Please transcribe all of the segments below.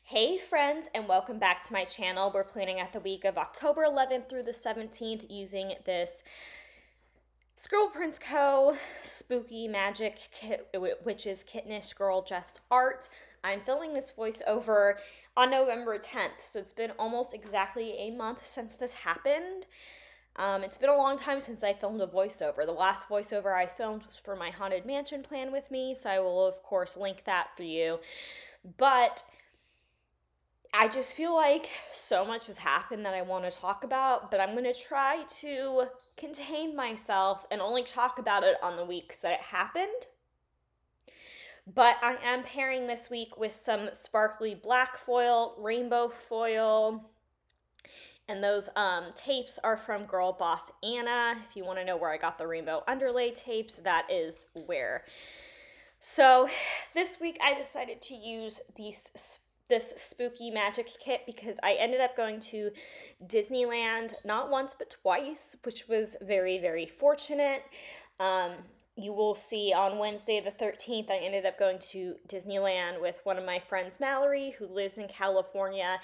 Hey friends, and welcome back to my channel. We're planning out the week of October 11th through the 17th using this Scribble Prints Co. Spooky Magic Kit, which is Kittenish Girl Just Art. I'm filming this voiceover on November 10th, so it's been almost exactly a month since this happened. It's been a long time since I filmed a voiceover. The last voiceover I filmed was for my Haunted Mansion plan with me, so I will of course link that for you. But I just feel like so much has happened that I want to talk about, but I'm going to try to contain myself and only talk about it on the weeks that it happened. But I am pairing this week with some sparkly black foil, rainbow foil, and those tapes are from Girl Boss Anna. If you want to know where I got the rainbow underlay tapes, that is where. So this week I decided to use this spooky magic kit because I ended up going to Disneyland not once but twice, which was very, very fortunate. You will see on Wednesday the 13th, I ended up going to Disneyland with one of my friends, Mallory, who lives in California.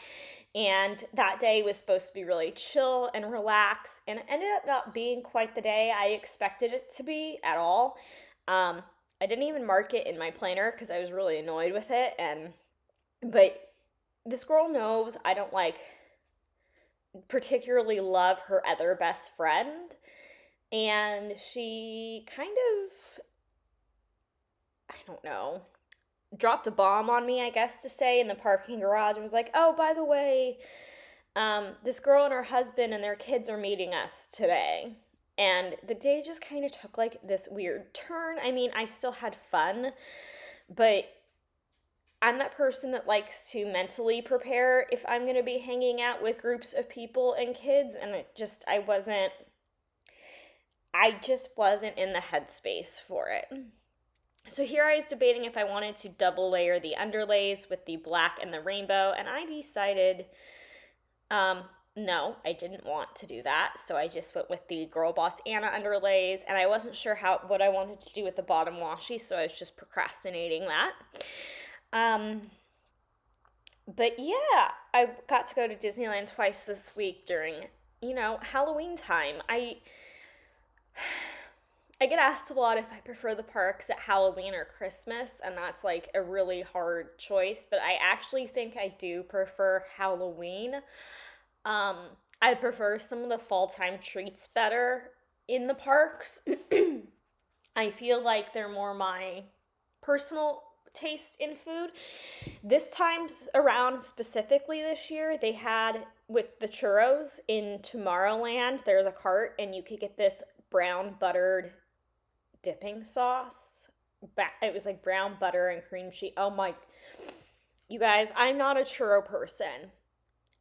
And that day was supposed to be really chill and relaxed. And it ended up not being quite the day I expected it to be at all. I didn't even mark it in my planner because I was really annoyed with it. But this girl knows I don't particularly love her other best friend. And she kind of, I don't know, dropped a bomb on me, I guess to say, in the parking garage and was like, oh, by the way, this girl and her husband and their kids are meeting us today. And the day just kind of took like this weird turn. I mean, I still had fun, but I'm that person that likes to mentally prepare if I'm going to be hanging out with groups of people and kids, and I just wasn't in the headspace for it. So here I was debating if I wanted to double layer the underlays with the black and the rainbow, and I decided no, I didn't want to do that. So I just went with the Girl Boss Anna underlays, and I wasn't sure what I wanted to do with the bottom washi, so I was just procrastinating that. But yeah, I got to go to Disneyland twice this week during, Halloween time. I get asked a lot if I prefer the parks at Halloween or Christmas, and that's like a really hard choice, but I actually think I do prefer Halloween. I prefer some of the fall time treats better in the parks. I feel like they're more my personal taste in food. This time around, specifically this year, they had with the churros in Tomorrowland, there's a cart and you could get this brown buttered dipping sauce. It was like brown butter and cream cheese. Oh my, you guys, I'm not a churro person.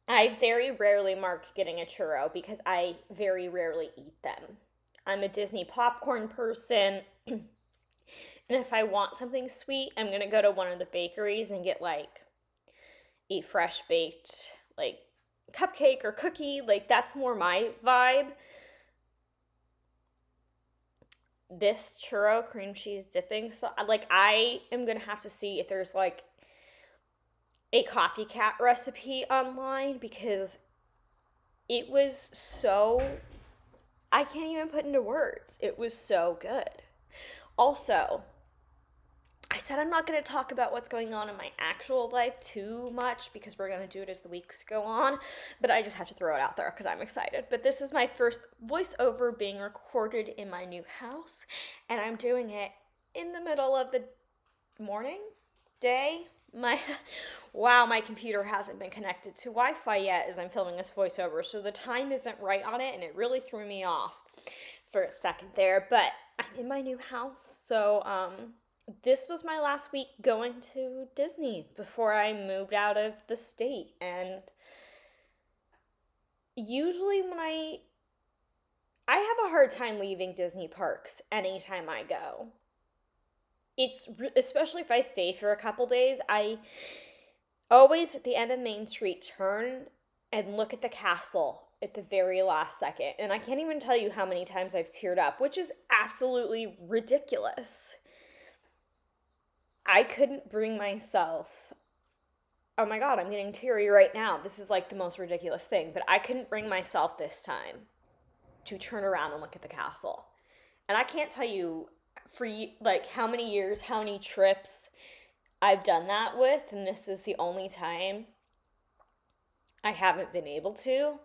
I very rarely mark getting a churro because I very rarely eat them. I'm a Disney popcorn person. And if I want something sweet, I'm going to go to one of the bakeries and get like a fresh baked like cupcake or cookie. Like that's more my vibe. This churro cream cheese dipping sauce, like I am going to have to see if there's like a copycat recipe online because it was so, I can't even put into words. It was so good. Also, I said I'm not going to talk about what's going on in my actual life too much because we're going to do it as the weeks go on, but I just have to throw it out there because I'm excited. But this is my first voiceover being recorded in my new house, and I'm doing it in the middle of the morning, day. My computer hasn't been connected to Wi-Fi yet as I'm filming this voiceover, so the time isn't right on it, and it really threw me off for a second there, but I'm in my new house, so this was my last week going to Disney before I moved out of the state, and usually when I have a hard time leaving Disney parks anytime I go. Especially if I stay for a couple days, I always at the end of Main Street turn and look at the castle at the very last second. And I can't even tell you how many times I've teared up, which is absolutely ridiculous. I couldn't bring myself oh my God, I'm getting teary right now. This is like the most ridiculous thing. But I couldn't bring myself this time to turn around and look at the castle. And I can't tell you for like how many years, how many trips I've done that with. And this is the only time I haven't been able to.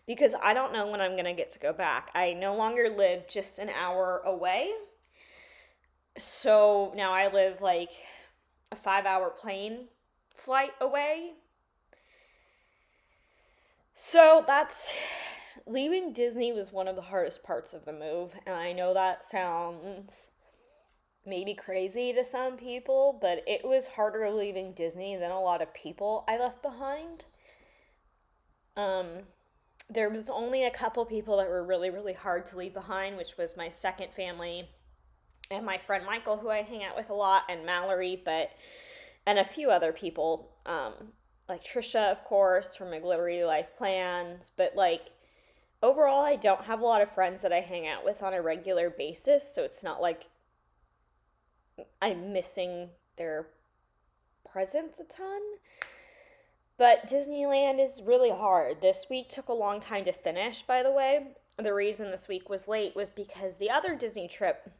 Because I don't know when I'm going to get to go back. I no longer live just an hour away. So now I live like a 5-hour plane flight away. So that's, leaving Disney was one of the hardest parts of the move. And I know that sounds maybe crazy to some people, but it was harder leaving Disney than a lot of people I left behind. There was only a couple people that were really, really hard to leave behind, which was my second family and my friend Michael, who I hang out with a lot, and Mallory, and a few other people, like Trisha, of course, from my Glittery Life Plans. But like overall, I don't have a lot of friends that I hang out with on a regular basis, so it's not like I'm missing their presence a ton. But Disneyland is really hard. This week took a long time to finish, by the way. The reason this week was late was because the other Disney trip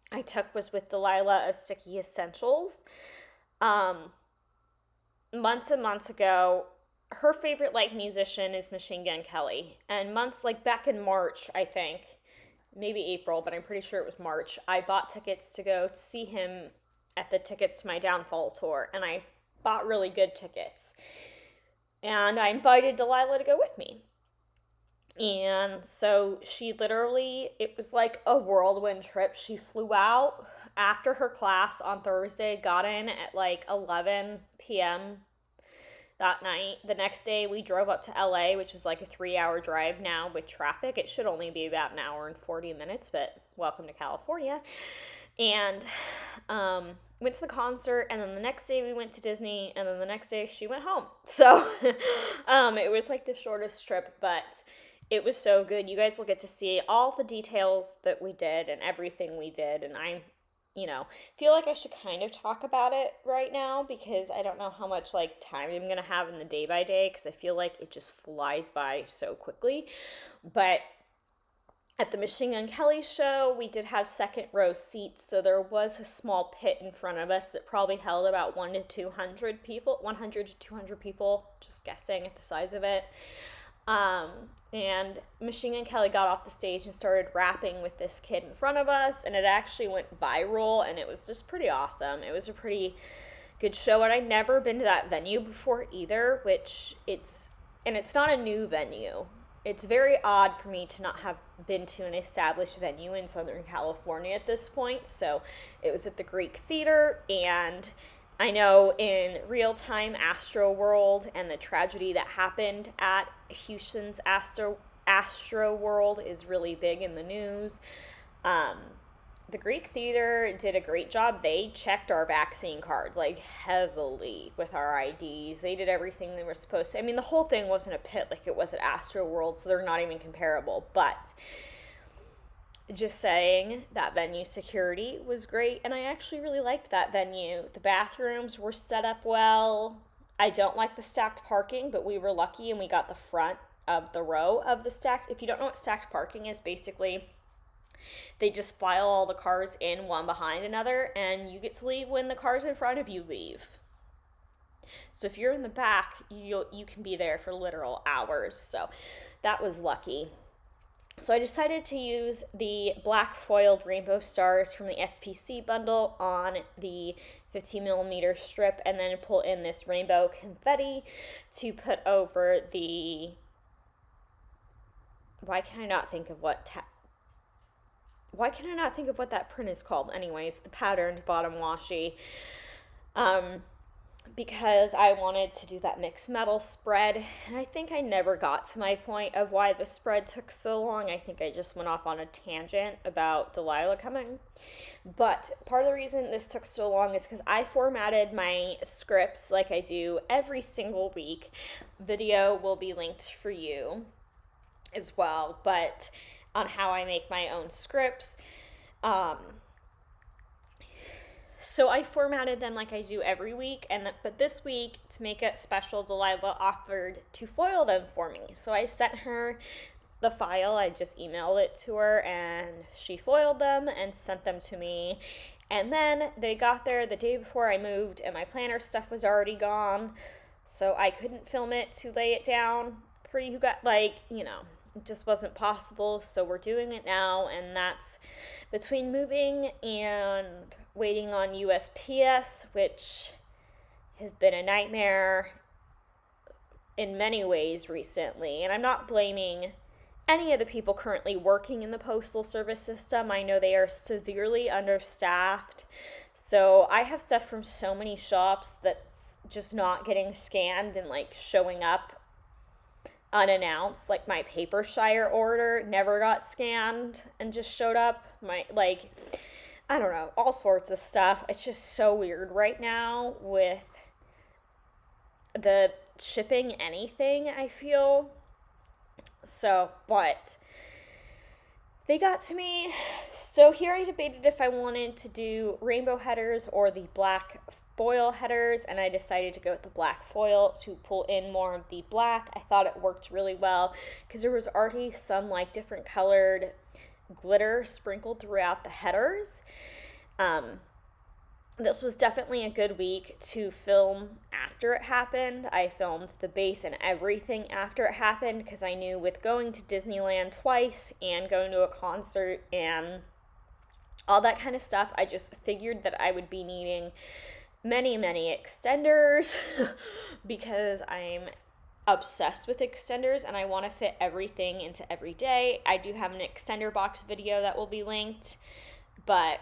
I took was with Dalila of Sticky Essentials. Months and months ago, her favorite like musician is Machine Gun Kelly. And months, like back in March, I think, maybe April, but I'm pretty sure it was March, I bought tickets to go to see him at the Tickets to My Downfall tour. And I bought really good tickets. And I invited Dalila to go with me. And so she literally, it was like a whirlwind trip. She flew out after her class on Thursday, got in at like 11 p.m. that night. The next day we drove up to LA, which is like a 3-hour drive now with traffic. It should only be about an hour and 40 minutes, but welcome to California. And went to the concert, and then the next day we went to Disney, and then the next day she went home. So it was like the shortest trip, but it was so good. You guys will get to see all the details that we did and everything we did, and I feel like I should kind of talk about it right now because I don't know how much like time I'm going to have in the day by day because I feel like it just flies by so quickly. But at the Machine Gun Kelly show, we did have second row seats, so there was a small pit in front of us that probably held about 100 to 200 people, just guessing at the size of it. And Machine Gun Kelly got off the stage and started rapping with this kid in front of us, and it actually went viral, and it was just pretty awesome. It was a pretty good show, and I'd never been to that venue before either, it's not a new venue. It's very odd for me to not have been to an established venue in Southern California at this point. So it was at the Greek Theater, and I know in real time Astro World and the tragedy that happened at Houston's Astro World is really big in the news. The Greek Theater did a great job. They checked our vaccine cards like heavily with our IDs. They did everything they were supposed to. I mean, the whole thing wasn't a pit like it was at Astro World, so they're not even comparable. But just saying, that venue security was great, and I actually really liked that venue. The bathrooms were set up well. I don't like the stacked parking, but we were lucky and we got the front of the row of the stacked. If you don't know what stacked parking is, basically they just file all the cars in one behind another, and you get to leave when the cars in front of you leave. So if you're in the back, you can be there for literal hours. So that was lucky. So I decided to use the black foiled rainbow stars from the SPC bundle on the 15mm strip, and then pull in this rainbow confetti to put over the, why can I not think of what that print is called? Anyways, the patterned bottom washi. Because I wanted to do that mixed metal spread, and I think I never got to my point of why the spread took so long. I think I just went off on a tangent about Dalila coming. But part of the reason this took so long is because I formatted my scripts like I do every single week. Video will be linked for you as well, but on how I make my own scripts. So I formatted them like I do every week, but this week, to make it special, Dalila offered to foil them for me. So I sent her the file. I just emailed it to her, and she foiled them and sent them to me. And then they got there the day before I moved, and my planner stuff was already gone, so I couldn't film it to lay it down for you guys. Like, you know, it just wasn't possible, so we're doing it now, and that's between moving and waiting on USPS, which has been a nightmare in many ways recently. And I'm not blaming any of the people currently working in the postal service system. I know they are severely understaffed. So I have stuff from so many shops that's just not getting scanned and like showing up unannounced. Like my Papershire order never got scanned and just showed up. I don't know, all sorts of stuff. It's just so weird right now with the shipping anything, I feel. So, but they got to me. So here I debated if I wanted to do rainbow headers or the black foil headers, and I decided to go with the black foil to pull in more of the black. I thought it worked really well because there was already some like different colored glitter sprinkled throughout the headers. This was definitely a good week to film after it happened. I filmed the base and everything after it happened because I knew with going to Disneyland twice and going to a concert and all that kind of stuff, I just figured that I would be needing many, many extenders because I'm obsessed with extenders and I want to fit everything into every day. I do have an extender box video that will be linked, but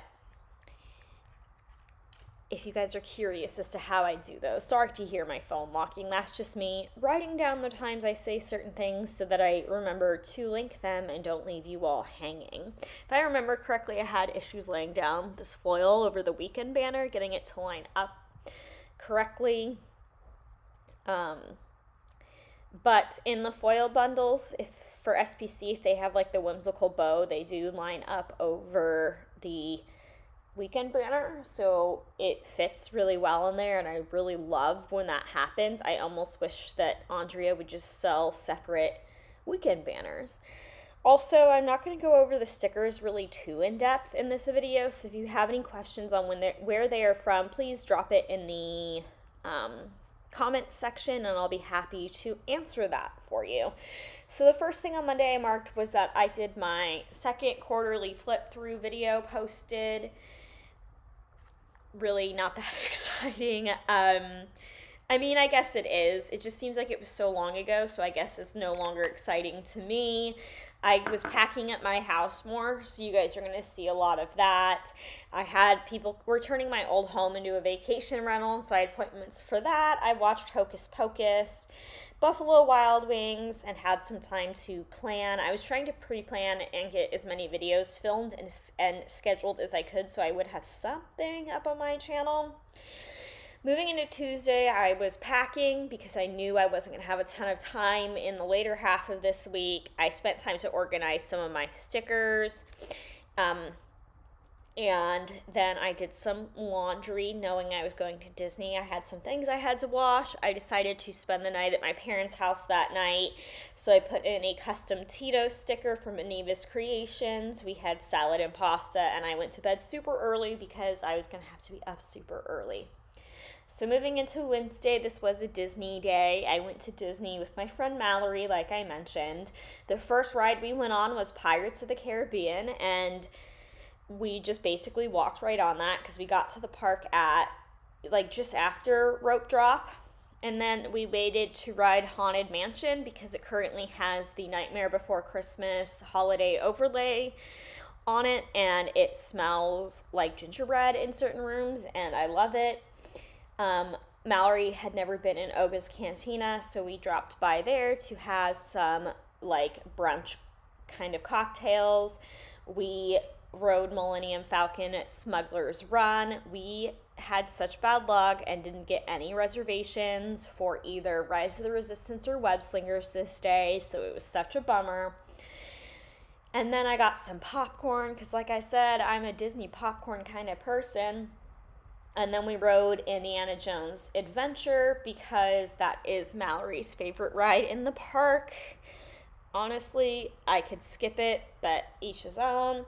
if you guys are curious as to how I do those, sorry if you hear my phone locking. That's just me writing down the times I say certain things so that I remember to link them and don't leave you all hanging. If I remember correctly, I had issues laying down this foil over the weekend banner, getting it to line up correctly. But in the foil bundles, for SPC, if they have like the whimsical bow, they do line up over the weekend banner, so it fits really well in there, and I really love when that happens. I almost wish that Andrea would just sell separate weekend banners. Also, I'm not going to go over the stickers really too in depth in this video, so if you have any questions on where they are from, please drop it in the comment section and I'll be happy to answer that for you. So the first thing on Monday I marked was that I did my second quarterly flip through video posted. Really not that exciting. I mean, I guess it is. It just seems like it was so long ago, so I guess it's no longer exciting to me. I was packing up my house more, so you guys are going to see a lot of that. I had people, we're turning my old home into a vacation rental, so I had appointments for that. I watched Hocus Pocus, Buffalo Wild Wings, and had some time to plan. I was trying to pre-plan and get as many videos filmed and scheduled as I could, so I would have something up on my channel. Moving into Tuesday, I was packing because I knew I wasn't going to have a ton of time in the later half of this week. I spent time to organize some of my stickers. And then I did some laundry knowing I was going to Disney. I had some things I had to wash. I decided to spend the night at my parents' house that night. So I put in a custom Tito sticker from Aniva's Creations. We had salad and pasta, and I went to bed super early because I was going to have to be up super early. So moving into Wednesday, this was a Disney day. I went to Disney with my friend Mallory, like I mentioned. The first ride we went on was Pirates of the Caribbean, and we just basically walked right on that because we got to the park at like just after rope drop, and then we waited to ride Haunted Mansion because it currently has the Nightmare Before Christmas holiday overlay on it, and it smells like gingerbread in certain rooms, and I love it. Mallory had never been in Oga's Cantina, so we dropped by there to have some like brunch kind of cocktails. We rode Millennium Falcon at Smuggler's Run. We had such bad luck and didn't get any reservations for either Rise of the Resistance or Web Slingers this day, so it was such a bummer. And then I got some popcorn because, like I said, I'm a Disney popcorn kind of person. And then we rode Indiana Jones Adventure because that is Mallory's favorite ride in the park. Honestly, I could skip it, but each his own.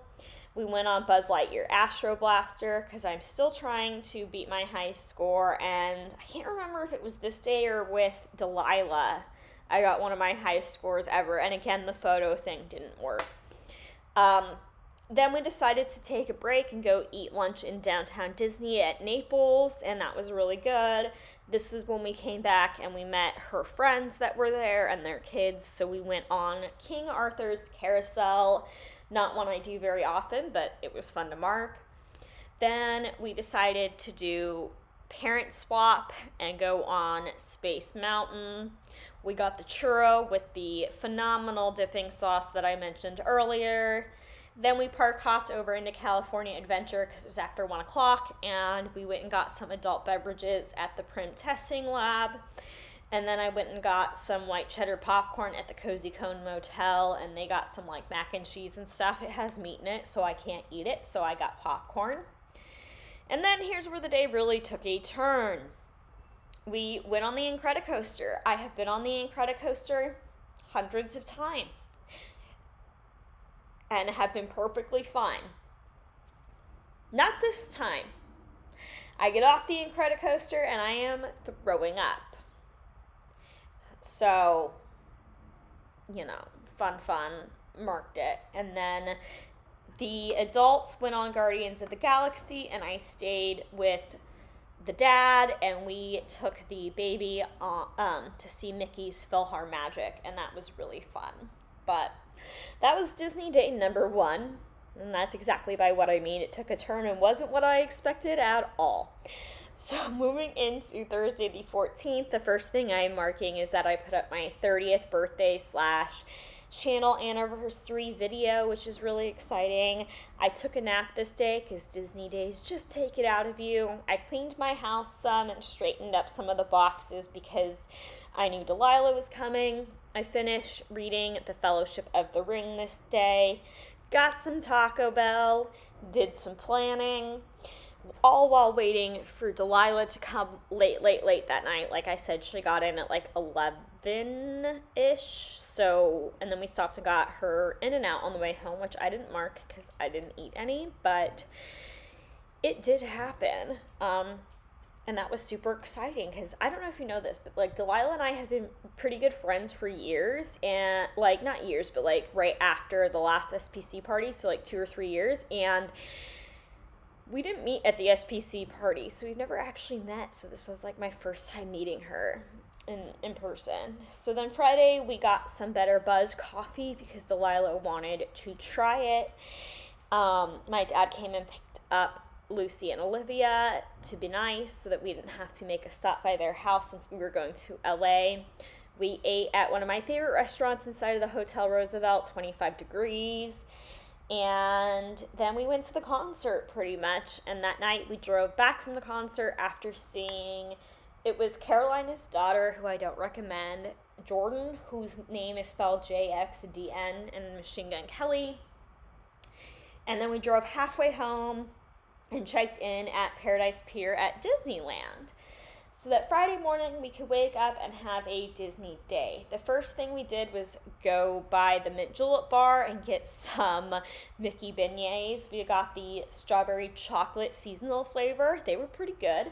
We went on Buzz Lightyear Astro Blaster because I'm still trying to beat my high score, and I can't remember if it was this day or with Dalila. I got one of my highest scores ever, and again, the photo thing didn't work. Then we decided to take a break and go eat lunch in downtown Disney at Naples, and that was really good. This is when we came back and we met her friends that were there and their kids, so we went on King Arthur's Carousel. Not one I do very often, but it was fun to mark. Then we decided to do parent swap and go on Space Mountain. We got the churro with the phenomenal dipping sauce that I mentioned earlier. Then we park hopped over into California Adventure because it was after 1 o'clock, and we went and got some adult beverages at the print testing lab. And then I went and got some white cheddar popcorn at the Cozy Cone Motel, and they got some like mac and cheese and stuff. It has meat in it, so I can't eat it, so I got popcorn. And then here's where the day really took a turn. We went on the Incredicoaster. I have been on the Incredicoaster hundreds of times and have been perfectly fine. Not this time. I get off the Incredicoaster and I am throwing up. So, fun, marked it. And then the adults went on Guardians of the Galaxy, and I stayed with the dad, and we took the baby to see Mickey's PhilharMagic, and that was really fun. But that was Disney day number 1, and that's exactly by what I mean. It took a turn and wasn't what I expected at all. So moving into Thursday the 14th, the first thing I'm marking is that I put up my 30th birthday / channel anniversary video, which is really exciting. I took a nap this day because Disney days just take it out of you. I cleaned my house some and straightened up some of the boxes because I knew Dalila was coming. I finished reading The Fellowship of the Ring this day, got some Taco Bell, did some planning, all while waiting for Dalila to come late that night. Like I said, she got in at like 11-ish, so, and then we stopped and got her In-N-Out on the way home, which I didn't mark because I didn't eat any, but it did happen. And that was super exciting because I don't know if you know this, but like Dalila and I have been pretty good friends for years, and like not years, but like right after the last SPC party, so like 2 or 3 years, and we didn't meet at the SPC party, so we've never actually met, so this was like my first time meeting her in person. So then Friday we got some Better Buzz coffee because Dalila wanted to try it. My dad came and picked up Lucy and Olivia to be nice so that we didn't have to make a stop by their house since we were going to LA. We ate at one of my favorite restaurants inside of the Hotel Roosevelt, 25 Degrees. And then we went to the concert pretty much. And that night we drove back from the concert after seeing, it was Carolina's Daughter, who I don't recommend, Jordan, whose name is spelled JXDN, and Machine Gun Kelly. And then we drove halfway home and checked in at Paradise Pier at Disneyland, so that Friday morning we could wake up and have a Disney day. The first thing we did was go by the Mint Julep bar and get some Mickey beignets. We got the strawberry chocolate seasonal flavor. They were pretty good.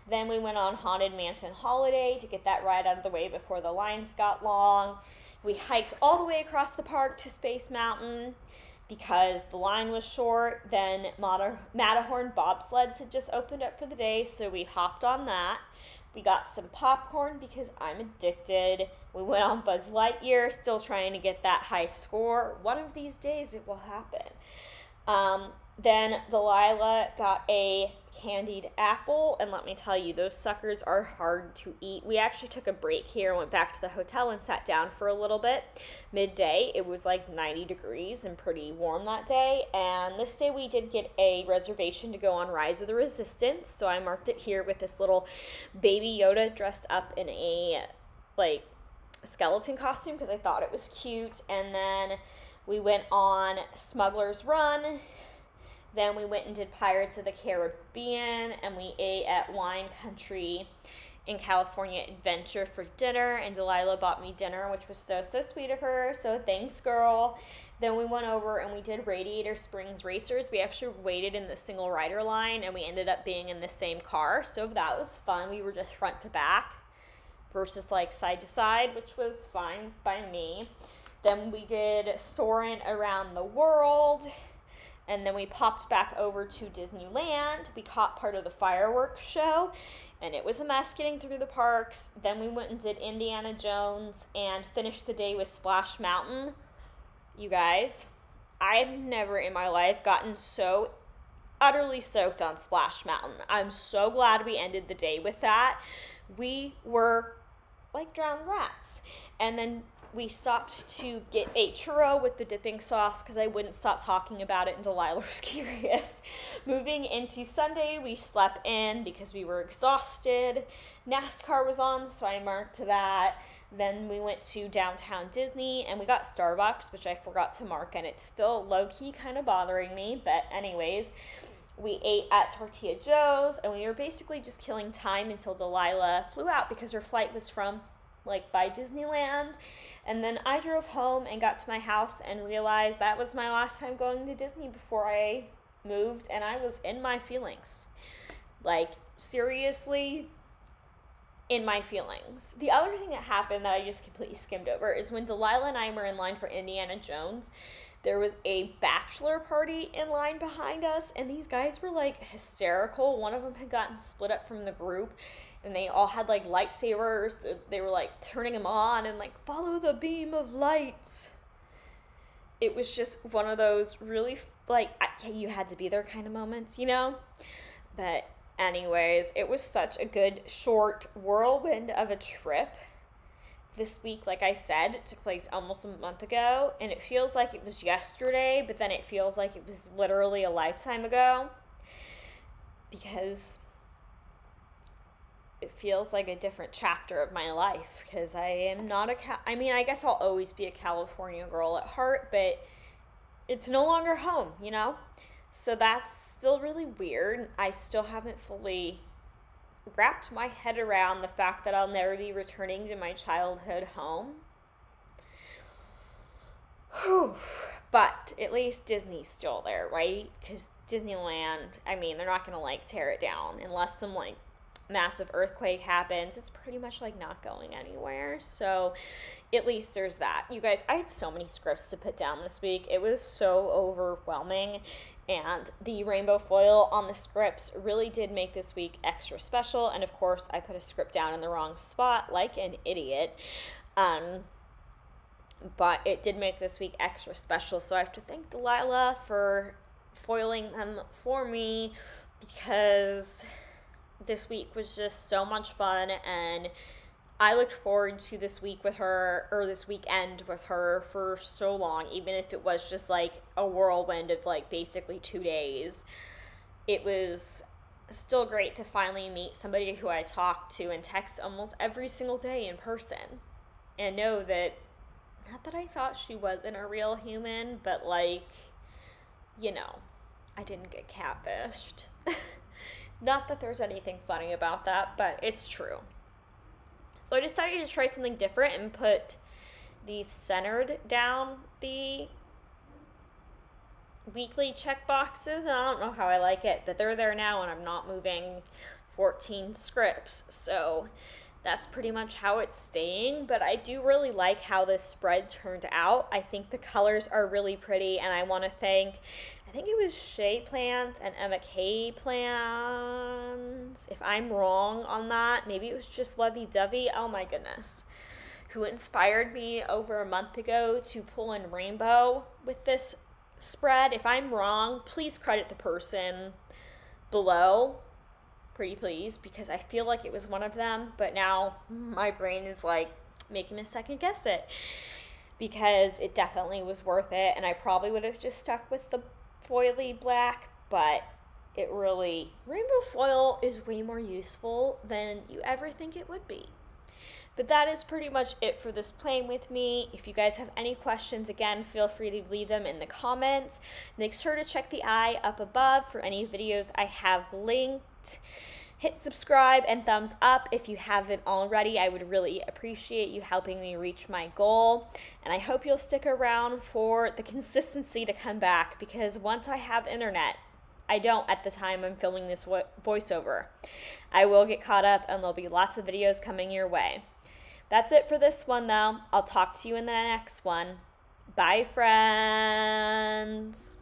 Then we went on Haunted Mansion Holiday to get that ride out of the way before the lines got long. We hiked all the way across the park to Space Mountain because the line was short. Then Matterhorn bobsleds had just opened up for the day, so we hopped on that. We got some popcorn because I'm addicted. We went on Buzz Lightyear, still trying to get that high score. One of these days it will happen. Then Dalila got a candied apple, and let me tell you, those suckers are hard to eat. We actually took a break here, went back to the hotel and sat down for a little bit. Midday, it was like 90 degrees and pretty warm that day, and this day we did get a reservation to go on Rise of the Resistance, so I marked it here with this little baby Yoda dressed up in a like skeleton costume because I thought it was cute. And then we went on Smuggler's Run, Then we went and did Pirates of the Caribbean, and we ate at Wine Country in California Adventure for dinner, and Dalila bought me dinner, which was so sweet of her, so thanks, girl. Then we went over and we did Radiator Springs Racers. We actually waited in the single rider line, and we ended up being in the same car, so that was fun. We were just front to back versus like side to side, which was fine by me. Then we did Soarin' Around the World, and then we popped back over to Disneyland. We caught part of the fireworks show, and it was a mess getting through the parks. Then we went and did Indiana Jones and finished the day with Splash Mountain. You guys, I've never in my life gotten so utterly soaked on Splash Mountain. I'm so glad we ended the day with that. We were like drowned rats. And then we stopped to get a churro with the dipping sauce because I wouldn't stop talking about it and Delilah was curious. Moving into Sunday, we slept in because we were exhausted. NASCAR was on, so I marked that. Then we went to downtown Disney and we got Starbucks, which I forgot to mark, and it's still low-key kind of bothering me. But anyways, we ate at Tortilla Joe's and we were basically just killing time until Delilah flew out because her flight was from by Disneyland. And then I drove home and got to my house and realized that was my last time going to Disney before I moved, and I was in my feelings. Seriously, in my feelings. The other thing that happened that I just completely skimmed over is when Delilah and I were in line for Indiana Jones, there was a bachelor party in line behind us, and these guys were hysterical. One of them had gotten split up from the group, and they all had lightsabers. They were turning them on and follow the beam of light. It was just one of those really you had to be there kind of moments, you know? But anyways, it was such a good short whirlwind of a trip. This week, like I said, it took place almost a month ago, and it feels like it was yesterday, but then it feels like it was literally a lifetime ago, because it feels like a different chapter of my life, because I am not I guess I'll always be a California girl at heart, but it's no longer home, you know? So that's still really weird. I still haven't fully wrapped my head around the fact that I'll never be returning to my childhood home. Whew. But at least Disney's still there, right? Because Disneyland, they're not going to tear it down unless some massive earthquake happens. It's pretty much not going anywhere. So at least there's that. You guys, I had so many scripts to put down this week. It was so overwhelming, and the rainbow foil on the scripts really did make this week extra special. And of course I put a script down in the wrong spot like an idiot, but it did make this week extra special. So I have to thank Dalila for foiling them for me, because this week was just so much fun, and I looked forward to this week with her, or this weekend with her, for so long, even if it was just a whirlwind of basically 2 days. It was still great to finally meet somebody who I talk to and text almost every single day in person, and know that, not that I thought she wasn't a real human, but I didn't get catfished. Not that there's anything funny about that, but it's true. So I decided to try something different and put the centered down the weekly check boxes. And I don't know how I like it, but they're there now, and I'm not moving 14 scripts. So that's pretty much how it's staying. But I do really like how this spread turned out. I think the colors are really pretty, and I want to thank, I think it was RoseyPlans and Emma K Plans. If I'm wrong on that, maybe it was just Lovey Dovey. Oh my goodness. Who inspired me over a month ago to pull in rainbow with this spread. If I'm wrong, please credit the person below, pretty please, because I feel like it was one of them, but now my brain is making me second guess it, because it definitely was worth it, and I probably would have just stuck with the foily black, but it really, rainbow foil is way more useful than you ever think it would be. But that is pretty much it for this plane with me. If you guys have any questions, again, feel free to leave them in the comments. Make sure to check the eye up above for any videos I have linked. Hit subscribe and thumbs up if you haven't already. I would really appreciate you helping me reach my goal. And I hope you'll stick around for the consistency to come back, because once I have internet, I don't at the time I'm filming this voiceover, I will get caught up and there'll be lots of videos coming your way. That's it for this one though. I'll talk to you in the next one. Bye, friends.